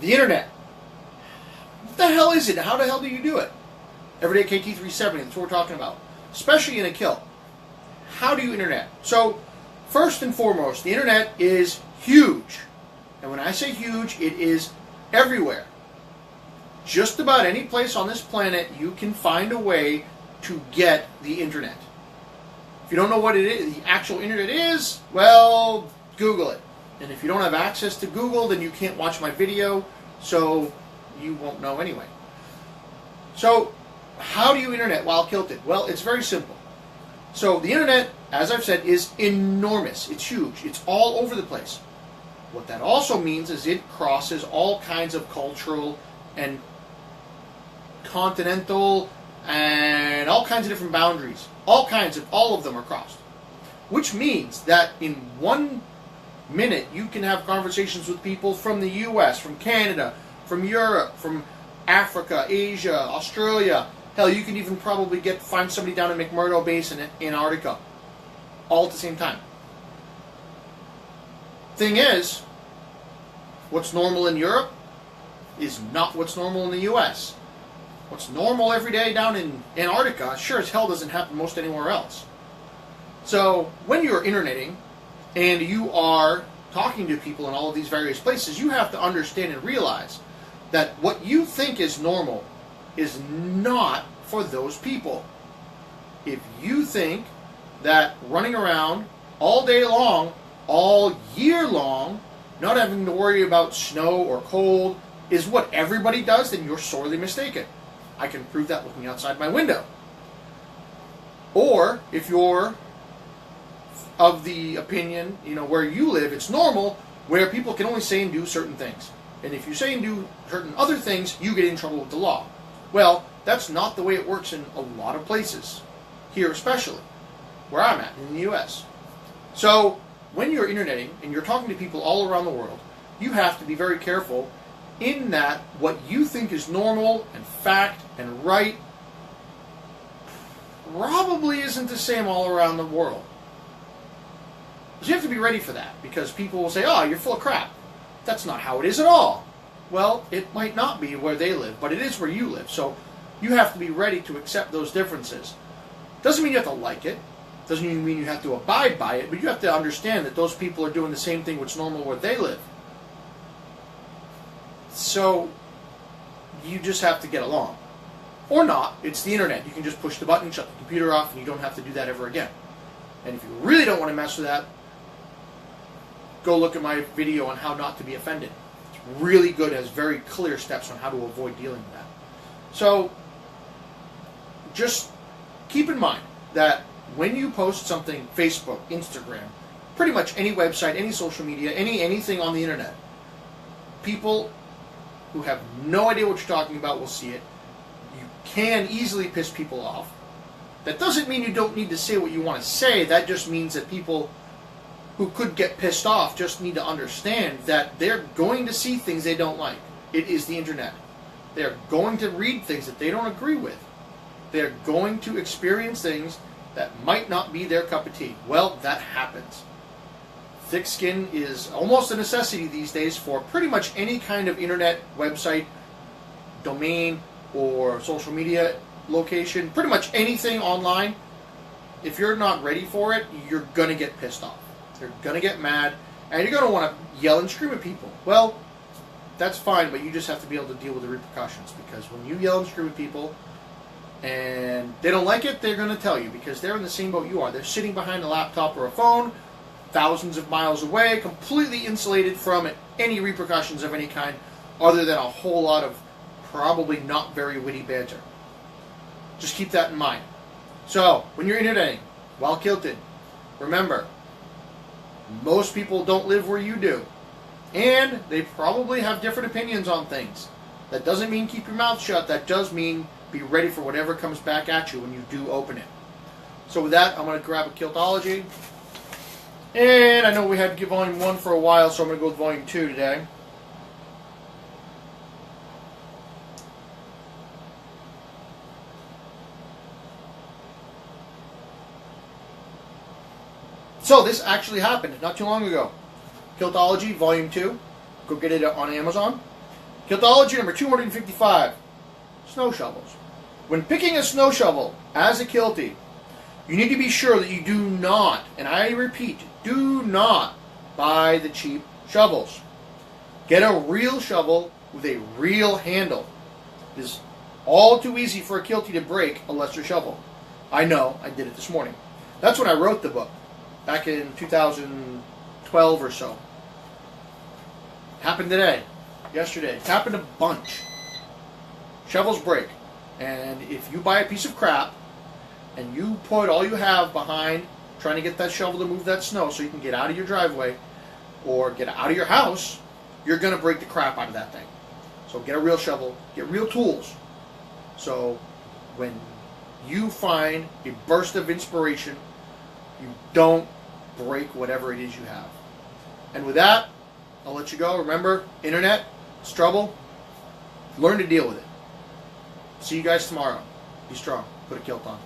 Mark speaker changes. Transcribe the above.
Speaker 1: The internet. What the hell is it? How the hell do you do it? Everyday KT 370, that's what we're talking about. Especially in a kilt. How do you internet? So, first and foremost, the internet is huge. And when I say huge, it is everywhere. Just about any place on this planet, you can find a way to get the internet. If you don't know what it is, the actual internet is, well, Google it. And if you don't have access to Google, then you can't watch my video, so you won't know anyway. So, how do you internet while kilted? Well, it's very simple. So, the internet, as I've said, is enormous. It's huge. It's all over the place. What that also means is it crosses all kinds of cultural and continental and all kinds of different boundaries. All of them are crossed. Which means that in 1 minute you can have conversations with people from the US, from Canada, from Europe, from Africa, Asia, Australia. Hell, you can even probably find somebody down in McMurdo Base in Antarctica. All at the same time. Thing is, what's normal in Europe is not what's normal in the US. What's normal every day down in Antarctica sure as hell doesn't happen most anywhere else. So when you're interneting and you are talking to people in all of these various places, you have to understand and realize that what you think is normal is not for those people. If you think that running around all day long, all year long, not having to worry about snow or cold is what everybody does, then you're sorely mistaken. I can prove that looking outside my window. Or, if you're of the opinion, where you live, it's normal, where people can only say and do certain things. And if you say and do certain other things, you get in trouble with the law. Well, that's not the way it works in a lot of places. Here especially, where I'm at, in the US. So, when you're interneting and you're talking to people all around the world, you have to be very careful in that what you think is normal and fact and right probably isn't the same all around the world. So you have to be ready for that, because people will say, oh, you're full of crap. That's not how it is at all. Well, it might not be where they live, but it is where you live. So you have to be ready to accept those differences. Doesn't mean you have to like it. Doesn't even mean you have to abide by it, but you have to understand that those people are doing the same thing which normal where they live. So you just have to get along. Or not. It's the internet. You can just push the button, shut the computer off, and you don't have to do that ever again. And if you really don't want to mess with that, go look at my video on how not to be offended. It's really good. It has very clear steps on how to avoid dealing with that. So just keep in mind that when you post something, Facebook, Instagram, pretty much any website, any social media, anything on the internet, people who have no idea what you're talking about will see it. You can easily piss people off. That doesn't mean you don't need to say what you want to say. That just means that people who could get pissed off just need to understand that they're going to see things they don't like. It is the internet. They're going to read things that they don't agree with. They're going to experience things that might not be their cup of tea. Well, that happens. Thick skin is almost a necessity these days for pretty much any kind of internet website, domain, or social media location. Pretty much anything online. If you're not ready for it, you're going to get pissed off. You're going to get mad, and you're going to want to yell and scream at people. Well, that's fine, but you just have to be able to deal with the repercussions, because when you yell and scream at people and they don't like it, they're going to tell you, because they're in the same boat you are. They're sitting behind a laptop or a phone, thousands of miles away, completely insulated from any repercussions of any kind, other than a whole lot of probably not very witty banter. Just keep that in mind. So, when you're interneting, while kilted, remember, most people don't live where you do. And they probably have different opinions on things. That doesn't mean keep your mouth shut. That does mean be ready for whatever comes back at you when you do open it. So with that, I'm going to grab a Kiltology. And I know we had Volume 1 for a while, so I'm going to go with Volume 2 today. So this actually happened not too long ago. Kiltology Volume 2. Go get it on Amazon. Kiltology number 255. Snow shovels. When picking a snow shovel as a kiltie, you need to be sure that you do not, and I repeat, do not buy the cheap shovels. Get a real shovel with a real handle. It is all too easy for a kiltie to break a lesser shovel. I know, I did it this morning. That's when I wrote the book, back in 2012 or so. Happened today, yesterday. It happened a bunch. Shovels break. And if you buy a piece of crap and you put all you have behind trying to get that shovel to move that snow so you can get out of your driveway or get out of your house, you're going to break the crap out of that thing. So get a real shovel, get real tools. So when you find a burst of inspiration, you don't break whatever it is you have. And with that, I'll let you go. Remember, internet, it's trouble. Learn to deal with it. See you guys tomorrow. Be strong. Put a kilt on.